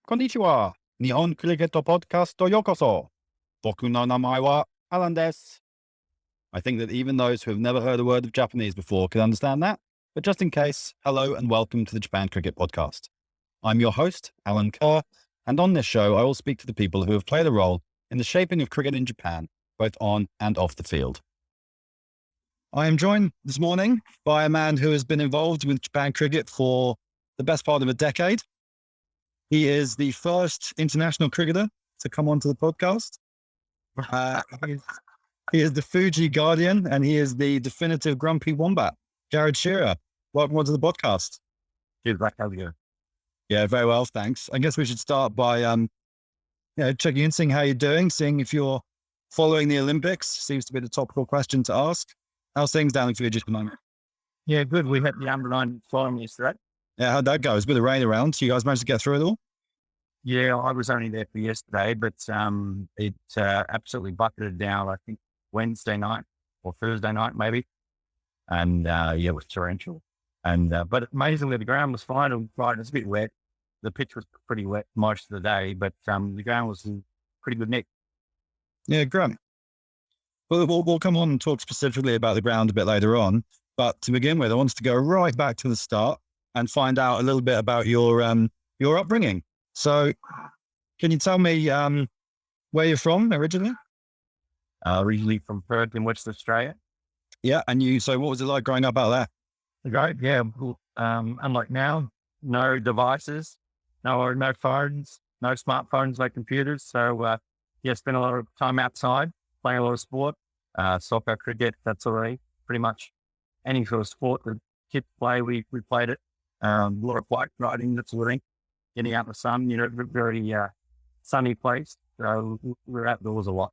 Konnichiwa. Nihon Cricket Podcast Yokoso. Boku no namae wa Alan desu. I think that even those who have never heard a word of Japanese before can understand that. But just in case, hello and welcome to the Japan Cricket Podcast. I'm your host, Alan Kerr, and on this show, I will speak to the people who have played a role in the shaping of cricket in Japan, both on and off the field. I am joined this morning by a man who has been involved with Japan cricket for the best part of a decade. He is the first international cricketer to come onto the podcast. He is the Fuji Guardian, and he is the definitive grumpy wombat. Jarrad Shearer, welcome onto the podcast. Cheers, Zach. How are you? Yeah, very well, thanks. I guess we should start by checking in, seeing how you're doing, seeing if you're following the Olympics. Seems to be the topical question to ask. How's things down in Fiji at the moment? Yeah, good. We had the under-9 final yesterday. Yeah, how'd that go? It was a bit of rain around. You guys managed to get through it all? Yeah, I was only there for yesterday, but it absolutely bucketed down, I think, Wednesday night or Thursday night, maybe. And it was torrential. And but amazingly, the ground was fine on Friday. It was a bit wet. The pitch was pretty wet most of the day, but the ground was in pretty good nick. Yeah, great. Well, we'll come on and talk specifically about the ground a bit later on. But to begin with, I wanted to go right back to the start and find out a little bit about your upbringing. So can you tell me where you're from originally? Originally from Perth in Western Australia. Yeah. And so what was it like growing up out there? Great. Yeah. Unlike now, no devices, no phones, no smartphones, no computers. So, spent a lot of time outside, playing a lot of sport, soccer, cricket, that sort of thing. Pretty much any sort of sport that kids play, we played it. A lot of bike riding, that sort of thing. Getting out in the sun, very sunny place. So we're outdoors a lot.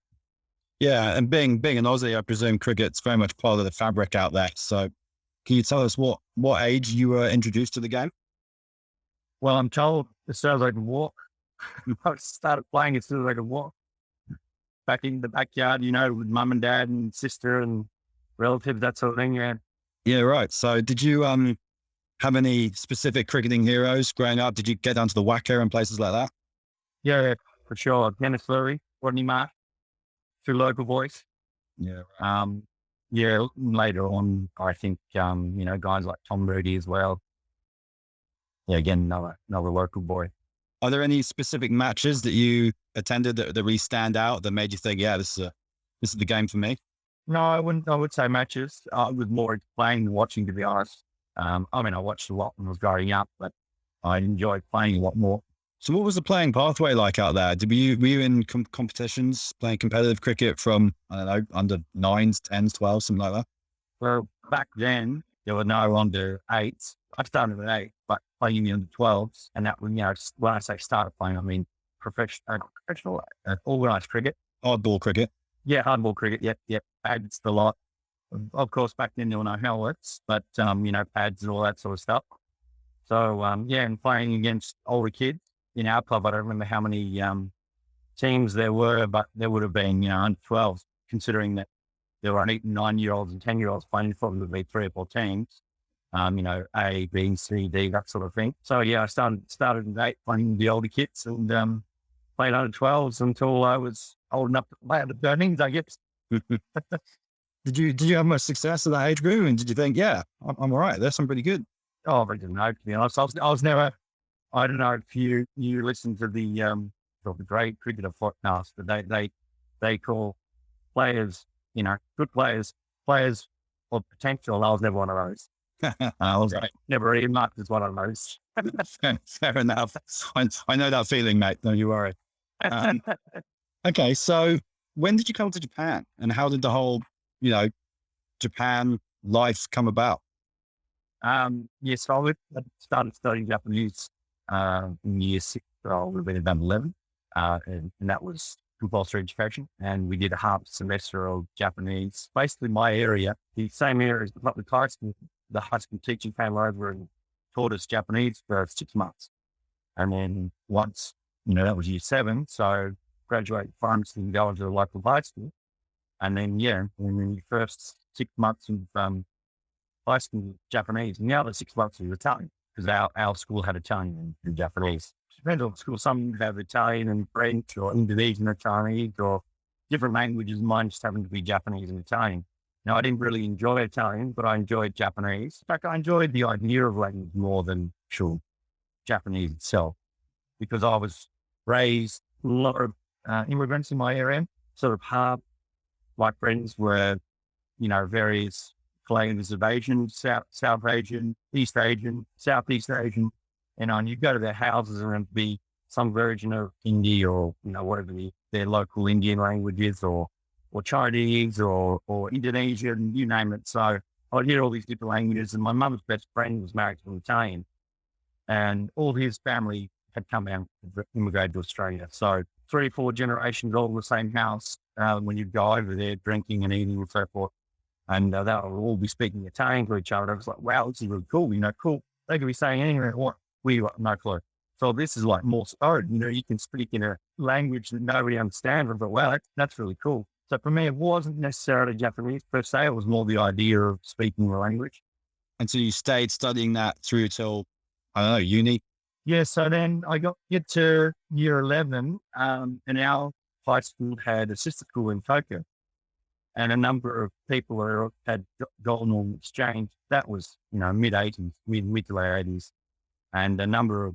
Yeah, and being an Aussie, I presume cricket's very much part of the fabric out there. So can you tell us what age you were introduced to the game? Well, I'm told as soon as I can walk. I started playing as soon as I could walk. Back in the backyard, with mum and dad and sister and relatives, that sort of thing. Yeah. Yeah, right. So did you have any specific cricketing heroes growing up? Did you get down to the Wacker and places like that? Yeah, for sure. Dennis Leary, Rodney Marsh, two local boys. Yeah. Later on, I think, guys like Tom Moody as well. Yeah, again, another local boy. Are there any specific matches that you attended that really stand out that made you think, yeah, this is the game for me? No, I would say matches. I was more playing than watching, to be honest. I watched a lot when I was growing up, but I enjoyed playing a lot more. So what was the playing pathway like out there? Were you in competitions, playing competitive cricket from, I don't know, under 9s, 10s, 12s, something like that? Well, back then, there were no under 8s. I started at 8, but playing in the under 12s. And that was, when I say started playing, I mean professional, organised cricket. Hardball cricket. Yeah, hardball cricket. Yep. Pads a lot. Of course, back then there were no helmets, but, pads and all that sort of stuff. So, and playing against older kids in our club, I don't remember how many teams there were, but there would have been, under 12s, considering that there were 8 and 9-year-olds and 10-year-olds playing, probably would be 3 or 4 teams, A, B, C, D, that sort of thing. So, I started at 8 playing the older kids and played under 12s until I was old enough to play under 13s, I guess. Did you have much success at that age group? And did you think, yeah, I'm all right, I'm pretty good? Oh, I didn't know, to be honest. I was never, I don't know if you listen to the great cricketer podcast, but they call players, good players of potential. I was never one of those. I was never even marked as one of those. Fair enough. I know that feeling, mate. Don't you worry. Okay, so when did you come to Japan, and how did the whole, Japan life come about? So I started studying Japanese in year 6, so I would have been about 11, and that was compulsory education. And we did a half semester of Japanese. Basically, my area, the same area as the public high school, the high school teacher came over and taught us Japanese for 6 months. And then once, that was year 7, so graduate pharmacy and go into the local high school. And then, in the first 6 months of high school Japanese, and the other 6 months was Italian, because our school had Italian and Japanese. depends on school. Some have Italian and French or Indonesian or Chinese or different languages. Mine just happened to be Japanese and Italian. Now, I didn't really enjoy Italian, but I enjoyed Japanese. In fact, I enjoyed the idea of language more than sure Japanese itself, because I was raised a lot of immigrants in my area, sort of half my friends were, various flavors of Asian, South Asian, East Asian, Southeast Asian, and you go to their houses and it'd be some version of Hindi or, whatever their local Indian language is, or Chinese or Indonesian, you name it. So I'd hear all these different languages, and my mum's best friend was married to an Italian, and all his family had come out and immigrated to Australia. So 3 or 4 generations all in the same house when you go over there drinking and eating and so forth. And they'll all be speaking Italian to each other. I was like, wow, this is really cool. Cool. They could be saying anything what we got no clue. So this is like more spoken. You can speak in a language that nobody understands. I thought, wow, that's really cool. So for me, it wasn't necessarily Japanese per se. It was more the idea of speaking the language. And so you stayed studying that through till, I don't know, uni? Yeah. So then I get to year 11, and our high school had a sister school in Tokyo. And a number of people had gone on exchange. That was, mid-80s, mid to late 80s. And a number of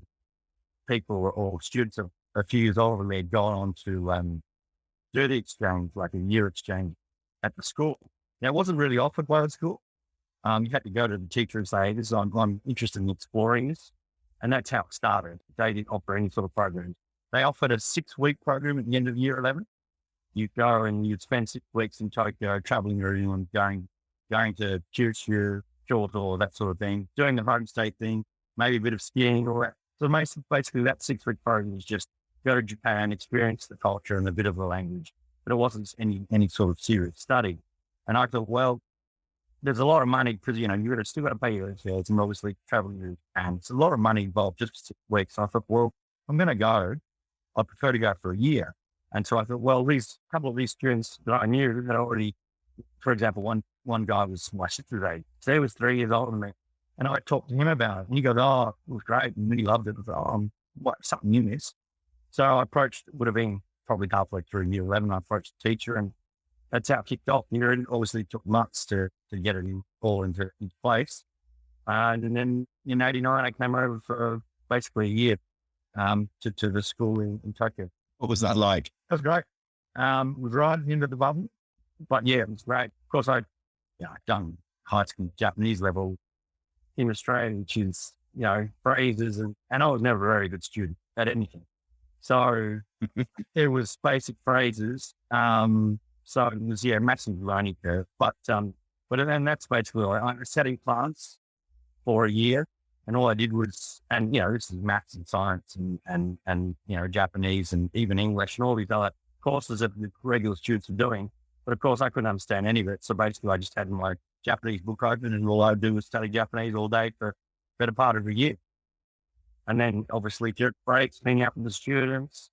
people or students of a few years older than me had gone on to do the exchange, like a year exchange at the school. Now, it wasn't really offered by the school. You had to go to the teacher and say, I'm interested in exploring this. And that's how it started. They didn't offer any sort of programs. They offered a 6-week program at the end of year 11. You'd go and you'd spend 6 weeks in Tokyo, traveling around, going to Kyushu, Kyoto, that sort of thing, doing the homestay thing, maybe a bit of skiing or that. So basically that 6-week program was just go to Japan, experience the culture and a bit of the language, but it wasn't any sort of serious study. And I thought, well, there's a lot of money because, you're still got to pay your fares and obviously traveling to Japan. It's a lot of money involved just for 6 weeks. So I thought, well, I'm going to go. I prefer to go for a year. And so I thought, well, these couple of these students that I knew that already, for example, one guy was my sister's age. So he was 3 years older than me. And I talked to him about it. And he goes, oh, it was great. And he loved it. I thought, what, something you miss. So I approached, would have been probably halfway through year 11. I approached the teacher and that's how it kicked off. It obviously took months to get it all into place. And then in 89, I came over for basically a year to the school in Tokyo. What was that like? It was great. It was right into the bubble, but yeah, it was great. Of course, I'd done high school Japanese level in Australia, which is, phrases and I was never a very good student at anything. So it was basic phrases. So it was, massive learning curve, but then that's basically, I was setting plants for a year. And all I did was, and this is maths and science and Japanese and even English and all these other courses that the regular students are doing. But of course, I couldn't understand any of it. So basically, I just had my Japanese book open and all I would do was study Japanese all day for a better part of a year. And then obviously during breaks, hanging out with the students.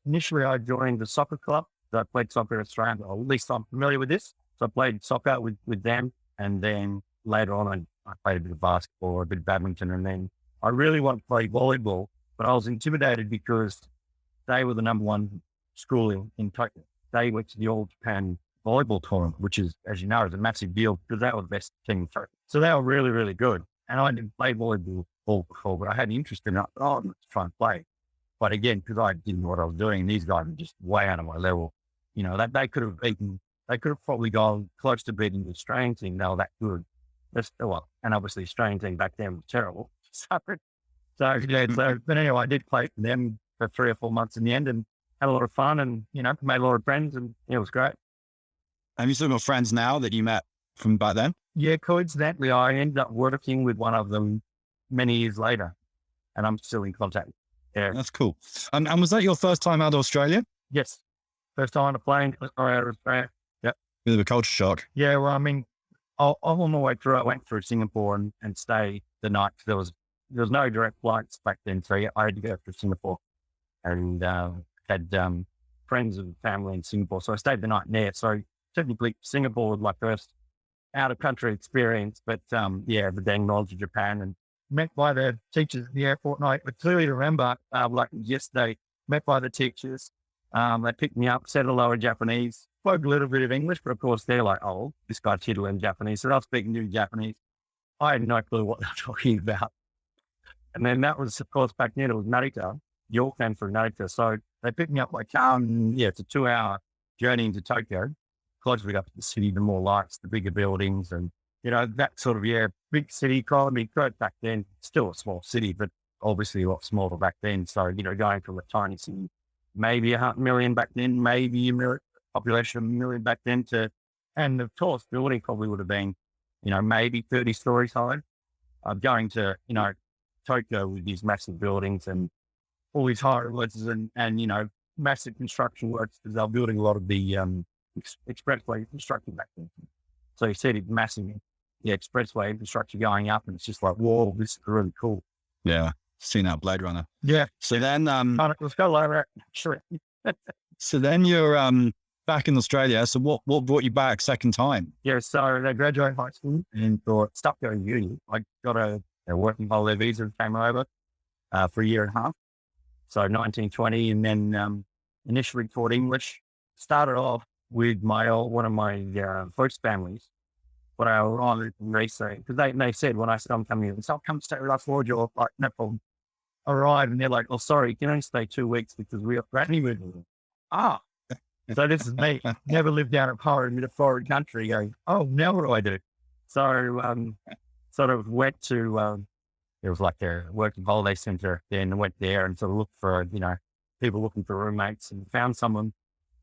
Initially I joined the soccer club. So I played soccer in Australia, or at least I'm familiar with this. So I played soccer with them. And then later on, I played a bit of basketball, a bit of badminton, and then I really wanted to play volleyball, but I was intimidated because they were the number one school in Tokyo. They went to the All Japan volleyball tournament, which is, as you know, is a massive deal because they were the best team in Tokyo. So they were really, really good. And I didn't play volleyball before, but I had interest in it. Let's try and play. But again, because I didn't know what I was doing, these guys were just way out of my level. That they could have probably gone close to beating the Australian team. They were that good. And obviously Australian team back then was terrible. But anyway, I did play for them for 3 or 4 months in the end and had a lot of fun and, made a lot of friends and it was great. Have you still got friends now that you met from back then? Yeah, coincidentally, I ended up working with one of them many years later and I'm still in contact. Yeah. That's cool. And was that your first time out of Australia? Yes. First time on a plane out of Australia. Yep. Bit of a culture shock. Yeah, well, I mean, on my way through, I went through Singapore and stayed the night. There was no direct flights back then, so I had to go through Singapore and had friends and family in Singapore. So I stayed the night there. So technically, Singapore was my first out of country experience. But the dang knowledge of Japan and met by the teachers at the airport. And I clearly remember, like yesterday, met by the teachers. They picked me up, said hello in Japanese, spoke a little bit of English, but of course they're like, oh, this guy's here to learn Japanese. So I was speaking to Japanese. I had no clue what they're talking about. And then that was, of course, back then it was Narita, York came through Narita. So they picked me up by car, and it's a 2-hour journey into Tokyo. Closer we got to the city, the more lights, the bigger buildings, and that sort of, big city economy. Great back then, still a small city, but obviously a lot smaller back then. So, going from a tiny city, maybe 500,000 back then, maybe a million, population of 1 million back then and the tallest building probably would have been, maybe 30 stories high. Going to, Tokyo with these massive buildings and all these high rises and massive construction works because they're building a lot of the expressway construction back then. So you see the massive expressway infrastructure going up, and it's just like, whoa, this is really cool. Yeah. Seen that Blade Runner. Yeah. So then, let's go over it. Sure. so then you're back in Australia. So what brought you back second time? Yeah. So I graduated high school and thought, stop going to uni. I got a working holiday visa and came over for a year and a half. So 1920, and then initially taught English. Started off with one of my first families. But I arrived in recently because they said when I said I'm coming in, so I'll come stay with us for you. Like, no problem. Arrived and they're like, oh, sorry, you can only stay 2 weeks because we are brand new. So this is me. Never lived down at home in a foreign country going, oh, now what do I do? So sort of went to, it was like a working holiday center. Then went there and sort of looked for, people looking for roommates and found someone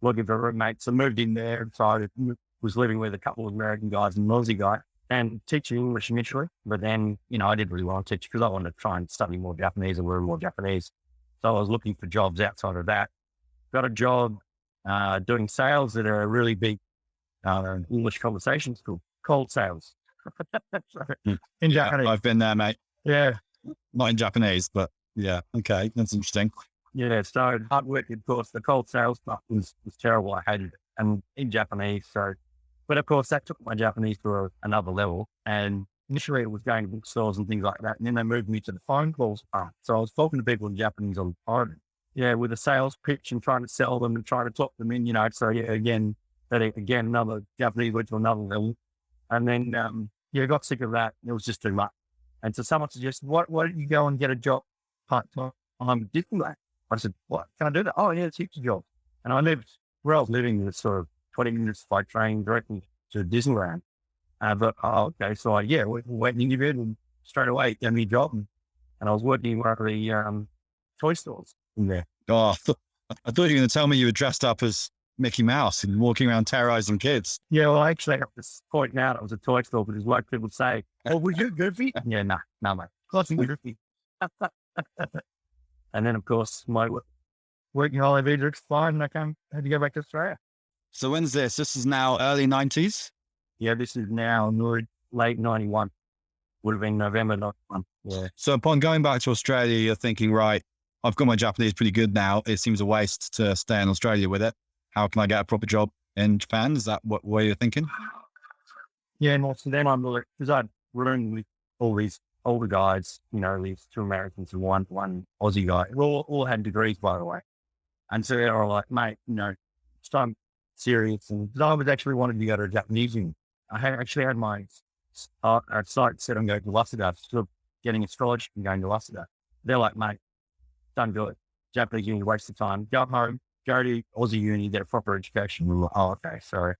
looking for roommates. So moved in there and started, was living with a couple of American guys and an Aussie guy and teaching English initially. But then, I didn't really want to teach because I wanted to try and study more Japanese and learn more Japanese. So I was looking for jobs outside of that. Got a job doing sales at a really big English conversation school, cold sales. In Japanese. Yeah, I've been there, mate. Yeah. Not in Japanese, but yeah. Okay. That's interesting. Yeah. So hard work, of course, the cold sales stuff was terrible. I hated it. And in Japanese. So, but of course that took my Japanese to another level. And initially it was going to bookstores and things like that. And then they moved me to the phone calls part. So I was talking to people in Japanese on the phone. Yeah. With a sales pitch and trying to sell them and trying to talk them in, so again, another Japanese went to another level. And then, got sick of that. It was just too much. And so someone suggested, why don't you go and get a job part-time? I'm Disneyland. I said, what? Can I do that? Oh, yeah, it's a job. And I lived where I was living, was sort of 20 minutes by train directly to Disneyland. But, okay. So we went and interviewed and straight away gave me a job. And I was working in one of the toy stores in there. Oh, I thought you were going to tell me you were dressed up as Mickey Mouse and walking around terrorizing kids. Yeah, well, actually, at this point now, it was a toy store, because like people say, oh, were you Goofy? Yeah, no, mate. Classic Goofy. And then, of course, my working holiday visa expired and I had to go back to Australia. So when's this? This is now early 90s? Yeah, this is now late 91. Would have been November 91. Yeah. So upon going back to Australia, you're thinking, right, I've got my Japanese pretty good now. It seems a waste to stay in Australia with it. How can I get a proper job in Japan? Is that what you're thinking? Yeah, and also then I'm like, because I'd run with all these older guys, these 2 Americans and one Aussie guy. We all had degrees, by the way. And so they were like, mate, it's time serious. And because I was actually wanting to go to a Japanese uni. I had my site set on going to Lasada, still getting a scholarship and going to Lasada. They're like, mate, don't do it. Japanese uni, waste of time. Go home, go to Aussie uni, get a proper education. We're like, oh, okay, sorry.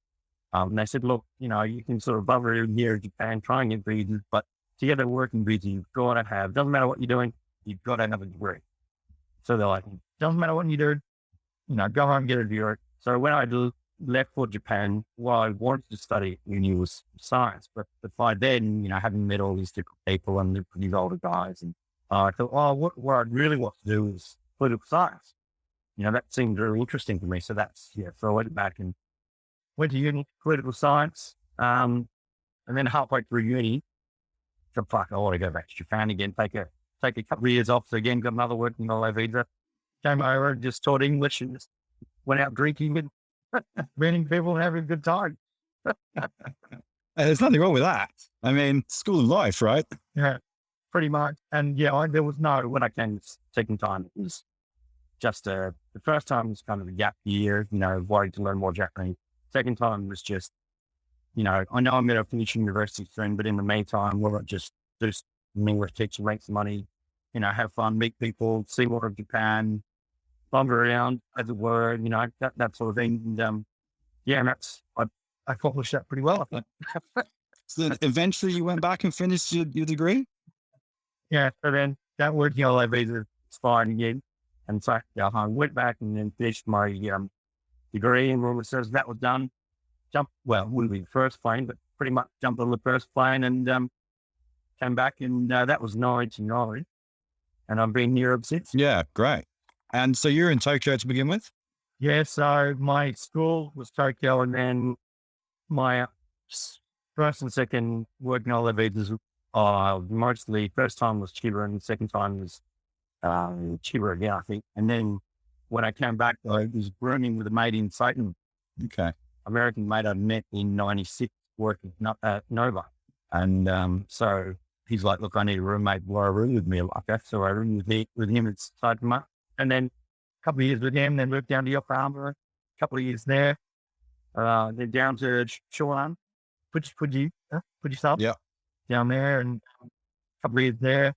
And they said, look, you can sort of bother here in Japan, try and get visas, but to get a working visa, you've got to have, doesn't matter what you're doing, you've got to have a degree. So they're like, doesn't matter what you do, go home and get a degree. So when I left for Japan, what I wanted to study at uni was science, but by then, having met all these different people and these older guys, and I thought, oh, what I really want to do is political science. That seemed really interesting to me. So so I went back and went to uni, political science. And then halfway through uni, I want to go back to Japan again, take a couple of years off. So again, got another working holiday visa. Came over and just taught English and just went out drinking and meeting people and having a good time. There's nothing wrong with that. I mean, school of life, right? Yeah. pretty much. And yeah, there was no, when I came the second time, it was just the first time was kind of a gap year, worried to learn more Japanese. Second time was just, I know I'm going to finish university soon, but in the meantime, we'll just do some English teaching, make some money, have fun, meet people, see more of Japan, wander around, as it were, that sort of thing. And and I accomplished that pretty well, I think. So then eventually you went back and finished your degree? Yeah, so then that working holiday visa expired again. And so I went back and then finished my degree in rural service. That was done. Wouldn't be the first plane, but pretty much jumped on the first plane and came back. And that was 99. And I've been here ever since. Yeah, great. And so you're in Tokyo to begin with? Yeah, so my school was Tokyo, and then my first and second working holiday visas, mostly first time was Shearer and the second time was Shearer again, I think. And then when I came back, I was rooming with a mate in Satan. Okay. American mate I met in 96 working at Nova. And so he's like, look, I need a roommate. Well, I room with me like that. So I roomed with him at Satan. And then a couple of years with him, then moved down to Yokohama, a couple of years there. Then down to Shonan, Fuji Sub. Yeah. Down there, and a couple of years there.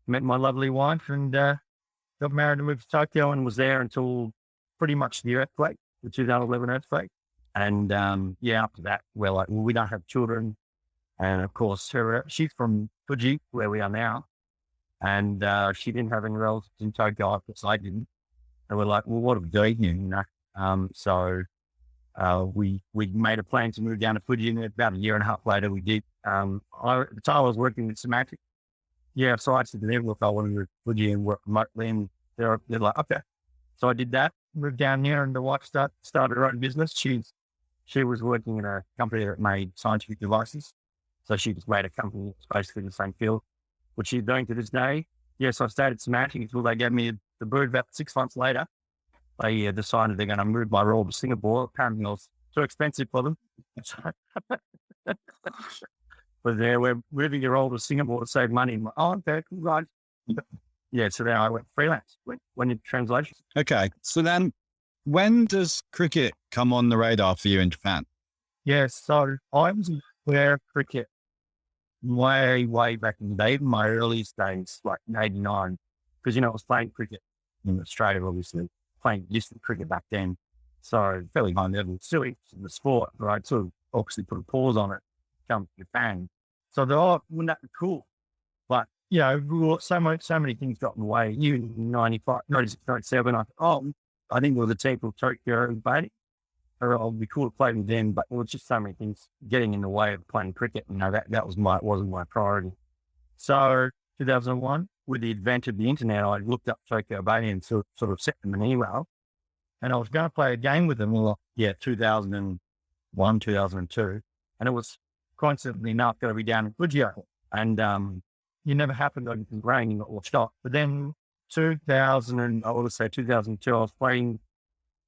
Met my lovely wife and got married and moved to Tokyo and was there until pretty much the earthquake, the 2011 earthquake. And after that, we're like, well, we don't have children. And of course, she's from Fuji, where we are now. And she didn't have any relatives in Tokyo, because I didn't. And we're like, well, what are we doing here? So we made a plan to move down to Fuji, and about a year and a half later, we did. At the time I was working with Semantic. Yeah, so I said to them, look, I want to move to Fuji and work remotely. And they're like, okay. So I did that, moved down here, and the wife started her own business. She was working in a company that made scientific devices. So she just made a company that's basically the same field, which she's doing to this day. Yeah, so I stayed at Semantic until they gave me the bird. About 6 months later, they decided they're going to move my role to Singapore. Apparently it was too expensive for them. But we're moving your role to Singapore to save money. I'm like, oh, okay, right. Yeah, so then I went freelance, went into translation. Okay, so then when does cricket come on the radar for you in Japan? Yeah, so I was aware of cricket way back in the day, in my earliest days, like in 89, because, I was playing cricket in Australia, obviously, playing distant cricket back then. So fairly high level, silly the sport, but I sort of obviously put a pause on it, come to Japan. So they're wouldn't that be cool? But, so many things got in the way. You 95, 96, 97, I thought, I think it was a team called Tokyo Wombats. Or it'll be cool to play with them, but it was just so many things getting in the way of playing cricket. That wasn't my priority. So 2001, with the advent of the internet, I looked up Tokyo Wombats and sort of sent them an email, and I was going to play a game with them. Well, 2001, 2002, and it was coincidentally enough going to be down in Fuji, and it never happened. It was raining or stopped. But then 2002, I was playing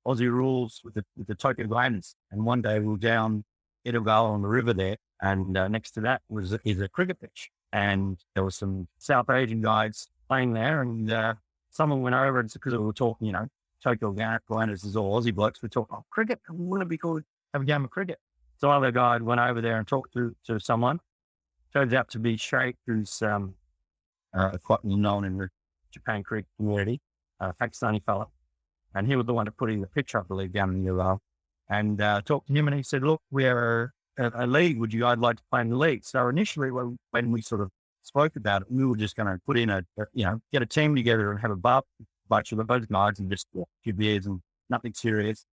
Aussie Rules with the Tokyo Wombats, and one day we were down Edogawa on the river there, and next to that is a cricket pitch, and there was some South Asian guys playing there, and someone went over, and because we were talking, Tokyo Wombats is all Aussie blokes, we talked, cricket, wouldn't it be cool to have a game of cricket? So other guy went over there and talked to someone. Turns out to be Shearer, who's quite well known in the Japan cricket community, Pakistani fella. And he was the one that put in the picture, I believe, down in the URL. And talked to him, and he said, look, we are a league. I'd like to play in the league. So initially, when we sort of spoke about it, we were just going to put in get a team together and have a bunch of those guys and just a few beers and nothing serious.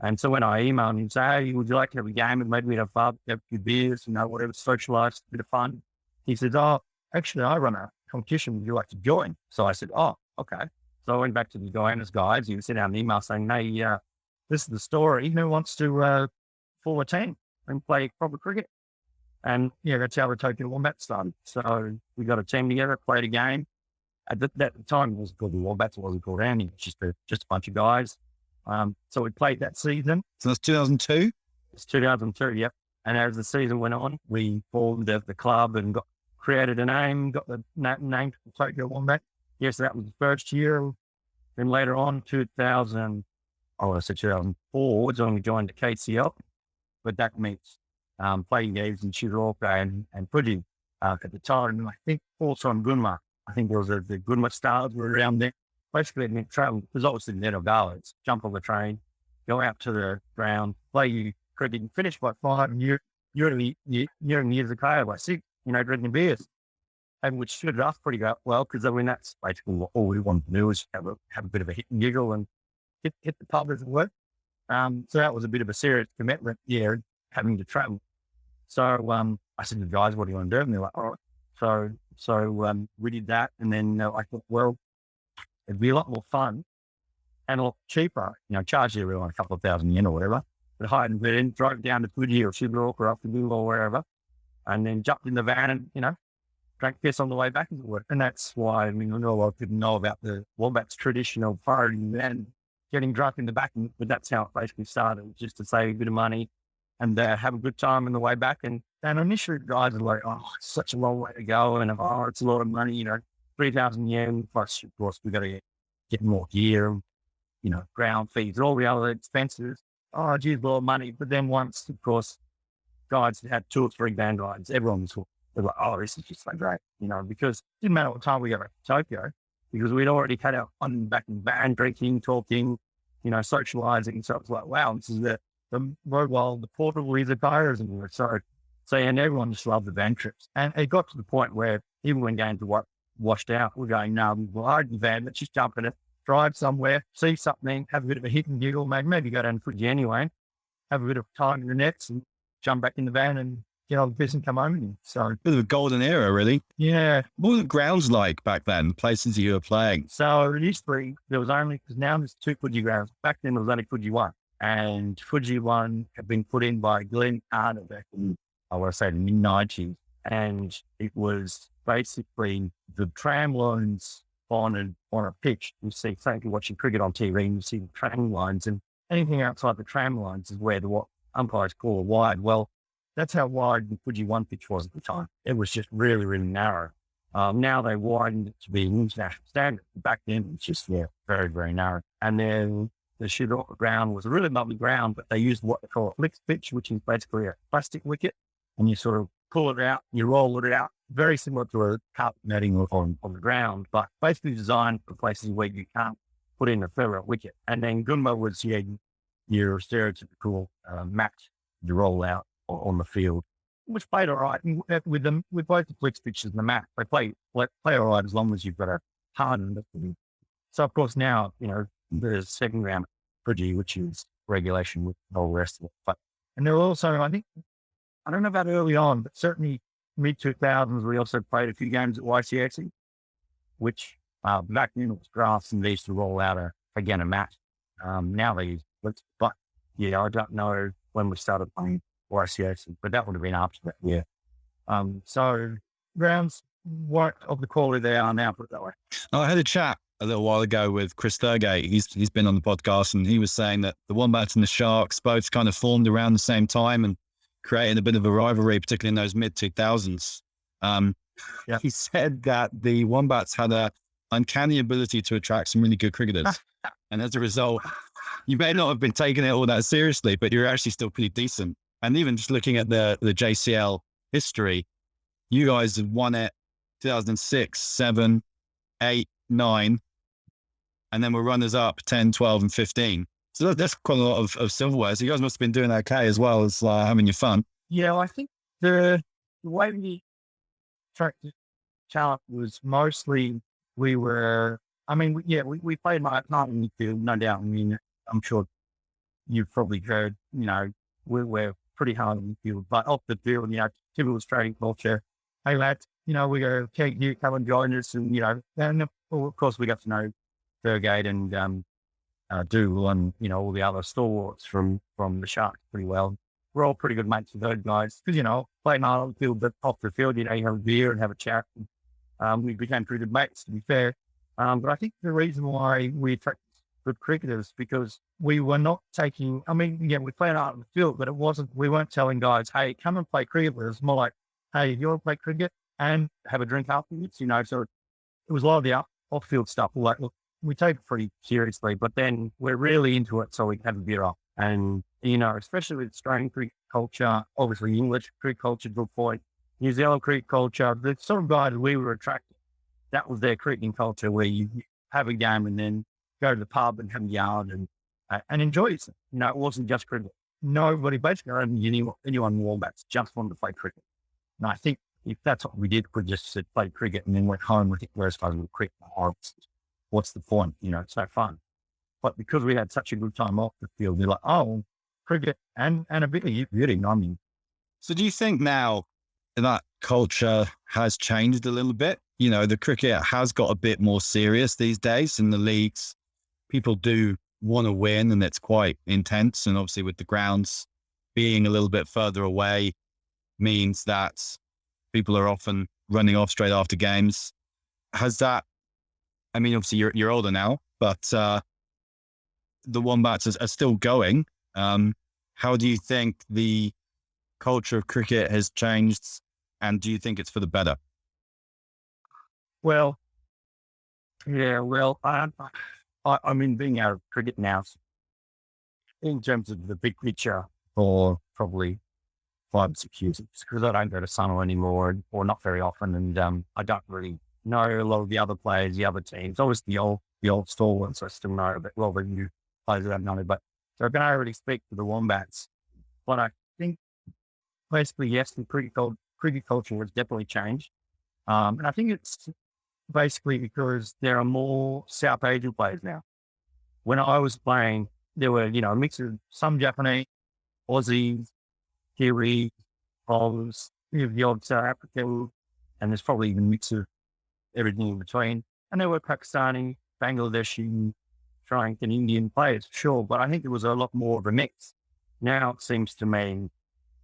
And so when I emailed him and said, hey, would you like to have a game? And maybe we'd have a few beers, whatever, socialize, a bit of fun. He said, oh, actually, I run a competition. Would you like to join? So I said, oh, okay. So I went back to the Guyana's guys. He sent out an email saying, hey, this is the story. Who wants to form a team and play proper cricket? And that's how the Tokyo Wombats started. So we got a team together, played a game. At that time, it wasn't called the Wombats. It wasn't called anything. It was just a bunch of guys. So we played that season. So that's 2002? It's 2002, yep. And as the season went on, we formed the club and got created a name, got the name to the Tokyo Wombats. Yes, that was the first year. Then later on, 2004, was when we joined the KCL. But that means playing games in Shearer and Fuji at the time. And I think also in Gunma. I think there was the Gunma stars were around there. Basically, it meant travel, because obviously the Gallards, jump on the train, go out to the ground, play you cricket, and finish by 5, and you're in the years of KO by 6, drinking beers. And which suited us pretty well, because I mean, that's basically all we wanted to do, was have a bit of a hit and giggle and hit the pub as it were. So that was a bit of a serious commitment, having to travel. So I said to the guys, what do you want to do? And they're like, all right. So we did that. And then I thought, well, it'd be a lot more fun and a lot cheaper, charge everyone a couple of $1,000 or whatever, but hired and then drove down to Fuji or Shearer or up to Google or wherever, and then jumped in the van and, drank piss on the way back into work. And that's why, I know a lot of people know about the Wombats traditional firing and getting drunk in the back, but that's how it basically started, just to save a bit of money and have a good time on the way back. And initially guys are like, oh, it's such a long way to go. And it's a lot of money, 3,000 yen, plus of course we got to get more gear, ground fees, all the other expenses. Oh, geez, a lot of money. But then once, of course, guys had 2 or 3 band rides, everyone was hooked. They're like, oh, this is just so great, because it didn't matter what time we got to Tokyo, because we'd already had our fun back in the van, drinking, talking, socializing. So it was like, wow, this is the mobile, the portable izakayas, and and everyone just loved the van trips. And it got to the point where even when games were washed out, we're going, no, we'll hide in the van, let's just jump in it, drive somewhere, see something, have a bit of a hit and giggle, maybe go down to Fuji anyway, have a bit of time in the nets and jump back in the van and get on the piss and come home again. So Bit of a golden era, really. Yeah. What were the grounds like back then, the places you were playing? So initially there was only, because now there's 2 Fuji grounds. Back then there was only Fuji 1. And Fuji 1 had been put in by Glenn Carter back in, I want to say, the mid-90s. And it was basically the tram lines on a pitch. You see, thank you watching cricket on TV, and you see the tram lines, and anything outside the tram lines is where what umpires call a wide. Well, that's how wide the Fuji 1 pitch was at the time. It was just really, really narrow. Now they widened it to be an international standard. Back then it was just very, very narrow. And then the Shearer ground was a really lovely ground, but they used what they call a flick pitch, which is basically a plastic wicket, and you sort of pull it out, you roll it out, very similar to a carpet netting on the ground, but basically designed for places where you can't put in a further wicket. And then Gunma was your stereotypical match you roll out on the field, which played all right with both the flick pitches and the mat. They play all right as long as you've got a hardened it. So of course now, the second round Fuji, which is regulation with the whole rest of it. And there were also, I think, I don't know about early on, but certainly mid-2000s, we also played a few games at YCX, which back then it was grass, and they used to roll out a mat. Now they use flicks, but I don't know when we started playing YCX, but that would have been after that, So grounds weren't of the quality they are now, put it that way. I had a chat a little while ago with Chris Thurgate. He's been on the podcast, and he was saying that the Wombats and the Sharks both kind of formed around the same time and creating a bit of a rivalry, particularly in those mid-2000s. He said that the Wombats had a uncanny ability to attract some really good cricketers. And as a result, you may not have been taking it all that seriously, but you're actually still pretty decent. And even just looking at the JCL history, you guys have won it 2006, 7, 8, 9, and then we're runners up 10, 12, and 15. So that's quite a lot of silverware. So you guys must have been doing okay as well as having your fun. Yeah, I think the way we attracted talent was mostly we played not in the field, no doubt. I mean, I'm sure you've probably heard, we're pretty hard in the field, but off the field, typical Australian culture. Hey lads, we go, okay, you come and join us, and and of course we got to know Thurgate and Dougal and all the other stalwarts from the Sharks pretty well. We're all pretty good mates with those guys because playing hard on the field, but off the field, you have a beer and have a chat. And, we became pretty good mates, to be fair. But I think the reason why we attracted good cricketers because we were not taking. we played hard on the field, but we weren't telling guys, hey, come and play cricket with us. More like, hey, if you want to play cricket, and have a drink afterwards, so it was a lot of the off-field stuff. Like, look, we take it pretty seriously, but then we're really into it, so we have a beer up. And, especially with Australian cricket culture, obviously English cricket culture, good point, New Zealand cricket culture, the sort of guys we were attracted, that was their cricketing culture where you have a game and then go to the pub and have a yard and enjoy it. It wasn't just cricket. Nobody, basically, anyone in Wombats just wanted to play cricket. And I think if that's what we did, we just said play cricket and then went home with it, whereas I was cricket, what's the point? It's no fun. But because we had such a good time off the field, we're like, oh, cricket and a bit of beauty. So do you think now that culture has changed a little bit? The cricket has got a bit more serious these days in the leagues. People do want to win and it's quite intense. And obviously with the grounds being a little bit further away means that people are often running off straight after games. Has that, obviously you're older now, but the Wombats are still going. How do you think the culture of cricket has changed, and do you think it's for the better? Well, yeah, being out of cricket now, in terms of the big picture, for probably 5 or 6 years, because I don't go to Sunil anymore, or not very often, and I don't really know a lot of the other players, the other teams. Obviously, the old stalwarts I still know, but the new players I don't know. But so I can already speak to the Wombats. But I think basically, yes, the cricket culture has definitely changed, and I think it's basically because there are more South Asian players now. When I was playing, there were a mix of some Japanese, Aussies, Kiwi, Poles, the odd South African, and there's probably even a mix of everything in between. And there were Pakistani, Bangladeshi, Sri Lankan, Indian players, sure, but I think there was a lot more of a mix. Now it seems to me,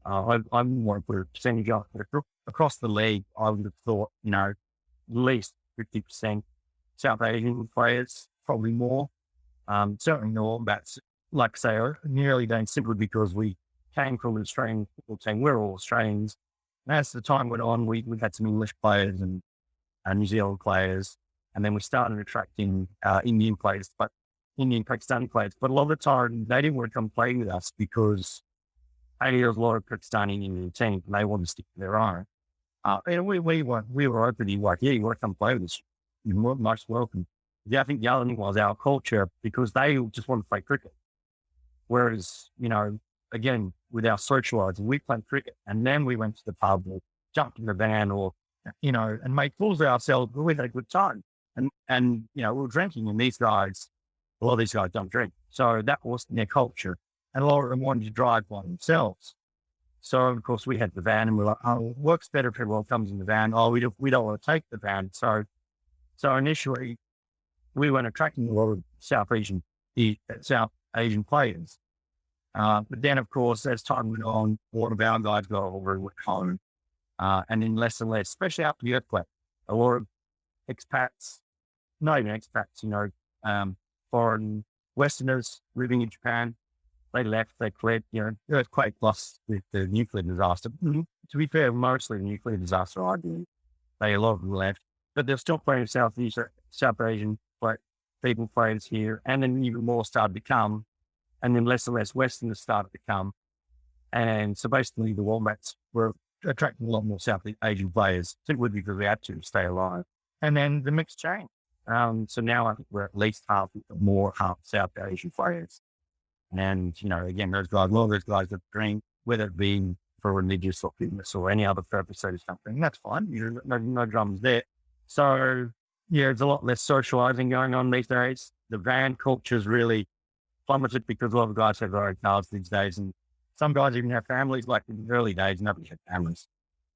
I wouldn't want to put a percentage on it, but across the league, I would have thought, at least 50% South Asian players, probably more. Certainly the Wombats, like I say, are nearly done simply because we came from an Australian football team. We're all Australians. And as the time went on, we had some English players and New Zealand players. And then we started attracting Indian players, but Indian Pakistani players. But a lot of the time, they didn't want to come play with us because there was a lot of Pakistani Indian teams and they wanted to stick to their own. And we were openly like, yeah, you want to come play with us? You're most welcome. Yeah, I think the other thing was our culture, because they just want to play cricket. Whereas, again, with our socialising, we played cricket and then we went to the pub or jumped in the van or, and made fools of ourselves, but we had a good time. And we were drinking, and a lot of these guys don't drink. So that wasn't their culture. And a lot of them wanted to drive by themselves. So, of course, we had the van and we're like, oh, it works better if everyone comes in the van. Oh, we don't want to take the van. So initially, we weren't attracting a lot of South Asian players. But then, of course, as time went on, a lot of our guys got over and went home. And then less and less, especially after the earthquake, a lot of expats, not even expats, foreign Westerners living in Japan, they left, they fled, earthquake plus with the nuclear disaster. To be fair, mostly the nuclear disaster, I believe. A lot of them left, but they're still playing South Asian people players here. And then even more started to come, and then less and less Westerners started to come. And so basically the Wombats were attracting a lot more South Asian players, simply because we had to stay alive. And then the mix changed. So now I think we're at least half South Asian players. And, again, a lot of those guys that drink, whether it be for religious or fitness or any other purpose or something, that's fine. No dramas there. So, yeah, there's a lot less socializing going on these days. The van culture is really plummeted because a lot of guys have their own cars these days. And some guys even have families. Like in the early days, nobody had families.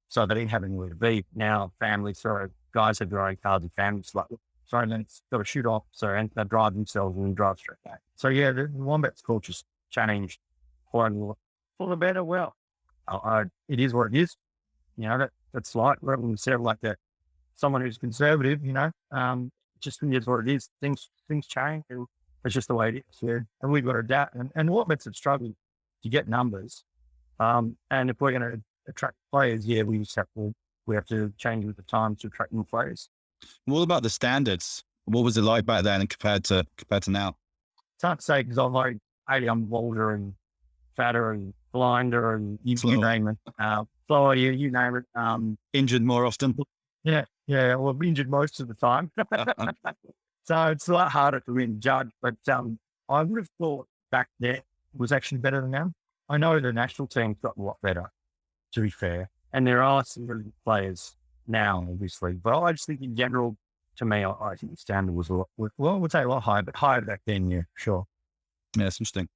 So they didn't have anywhere to be. Now guys have their own cars and families. Like, sorry, then it's got to shoot off. And they drive themselves and drive straight back. So yeah, the Wombats culture's changed quite a lot for the better. Well, it is what it is. That's like, like that. Someone who's conservative, just is what it is. Things change. And it's just the way it is. Yeah. And we've got to adapt. And Wombats have struggled to get numbers. And if we're going to attract players, yeah, we just have to we have to change with the times to attract more players. What about the standards? What was it like back then and compared to now? It's hard to say because I'm like, hey, I'm older and fatter and blinder and you name it. Slower, you name it. Injured more often? Yeah. Well, I'm injured most of the time. So it's a lot harder to win judge, but I would have thought back then was actually better than now. I know the national team's got a lot better, to be fair. And there are some really good players now, obviously. But I just think in general, to me, I think the standard was a lot, well, I would say a lot higher, but higher back then, yeah, sure. Yeah, that's interesting.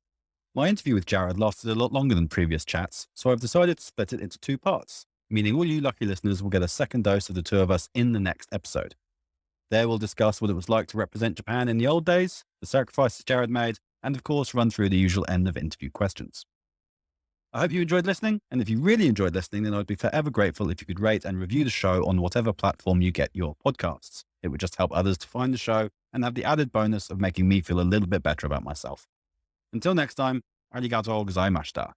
My interview with Jarrad lasted a lot longer than previous chats, so I've decided to split it into 2 parts, meaning all you lucky listeners will get a second dose of the 2 of us in the next episode. There we'll discuss what it was like to represent Japan in the old days, the sacrifices Jarrad made, and of course run through the usual end of interview questions. I hope you enjoyed listening, and if you really enjoyed listening, then I'd be forever grateful if you could rate and review the show on whatever platform you get your podcasts. It would just help others to find the show and have the added bonus of making me feel a little bit better about myself. Until next time, arigatou gozaimashita.